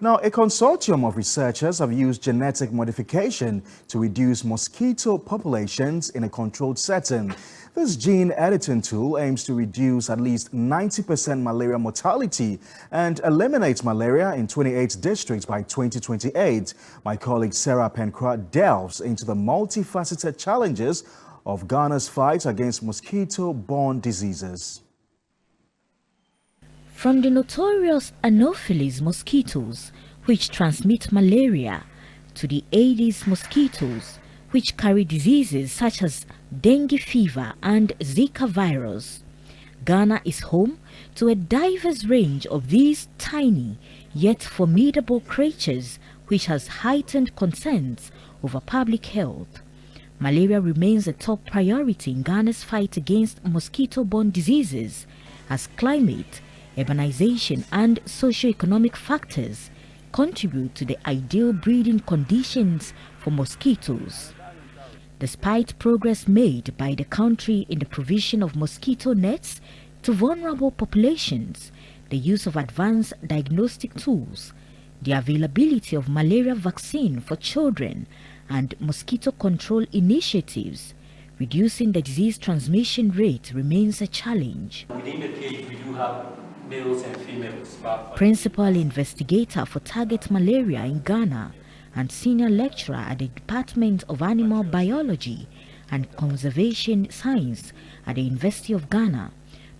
Now, a consortium of researchers have used genetic modification to reduce mosquito populations in a controlled setting. This gene editing tool aims to reduce at least 90% malaria mortality and eliminate malaria in 28 districts by 2028. My colleague Sarah Penkra delves into the multifaceted challenges of Ghana's fight against mosquito-borne diseases. From the notorious Anopheles mosquitoes, which transmit malaria, to the Aedes mosquitoes, which carry diseases such as dengue fever and Zika virus, Ghana is home to a diverse range of these tiny yet formidable creatures, which has heightened concerns over public health. Malaria remains a top priority in Ghana's fight against mosquito-borne diseases, as climate, urbanization and socio-economic factors contribute to the ideal breeding conditions for mosquitoes. Despite progress made by the country in the provision of mosquito nets to vulnerable populations, the use of advanced diagnostic tools, the availability of malaria vaccine for children, and mosquito control initiatives, reducing the disease transmission rate remains a challenge. Within the cage, we do have males and females. Principal investigator for target malaria in Ghana and senior lecturer at the Department of Animal Biology and Conservation Science at the University of Ghana,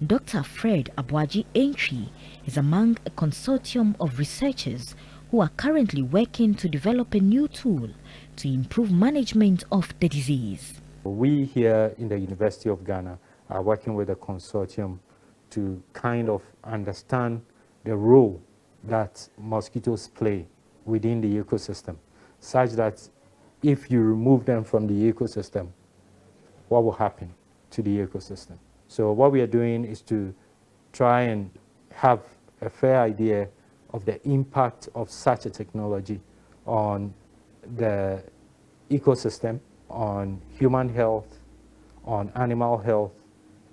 Dr. Fred Aboagye-Antwi is among a consortium of researchers who are currently working to develop a new tool to improve management of the disease. We here in the University of Ghana are working with a consortium to kind of understand the role that mosquitoes play within the ecosystem, such that if you remove them from the ecosystem, what will happen to the ecosystem? So what we are doing is to try and have a fair idea of the impact of such a technology on the ecosystem, on human health, on animal health,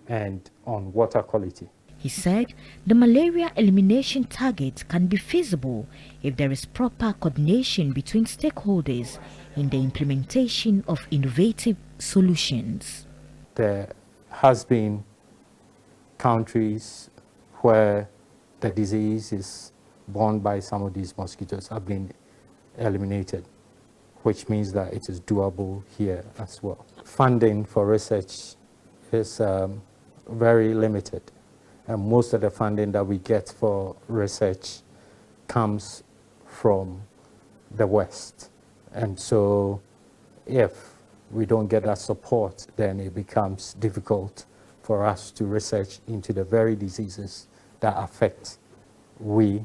and on water quality. He said the malaria elimination target can be feasible if there is proper coordination between stakeholders in the implementation of innovative solutions. There has been countries where the disease is borne by some of these mosquitoes have been eliminated, which means that it is doable here as well. Funding for research is very limited, and most of the funding that we get for research comes from the West. And so if we don't get that support, then it becomes difficult for us to research into the very diseases that affect we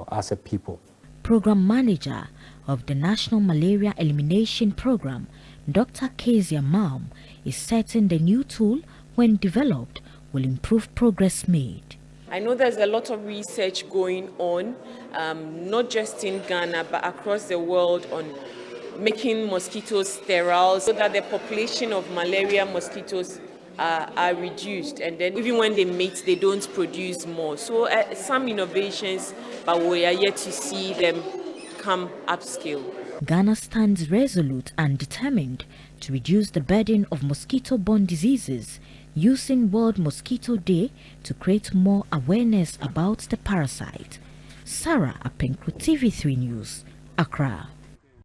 as a people. Program Manager of the National Malaria Elimination Program, Dr. Kezia Malm, is certain the new tool, when developed, will improve progress made. I know there's a lot of research going on, not just in Ghana, but across the world, on making mosquitoes sterile so that the population of malaria mosquitoes are reduced, and then even when they mate, they don't produce more. So some innovations, but we are yet to see them come upscale. Ghana stands resolute and determined to reduce the burden of mosquito-borne diseases, using World Mosquito Day to create more awareness about the parasite. Sarah Penkra, TV3 News, Accra.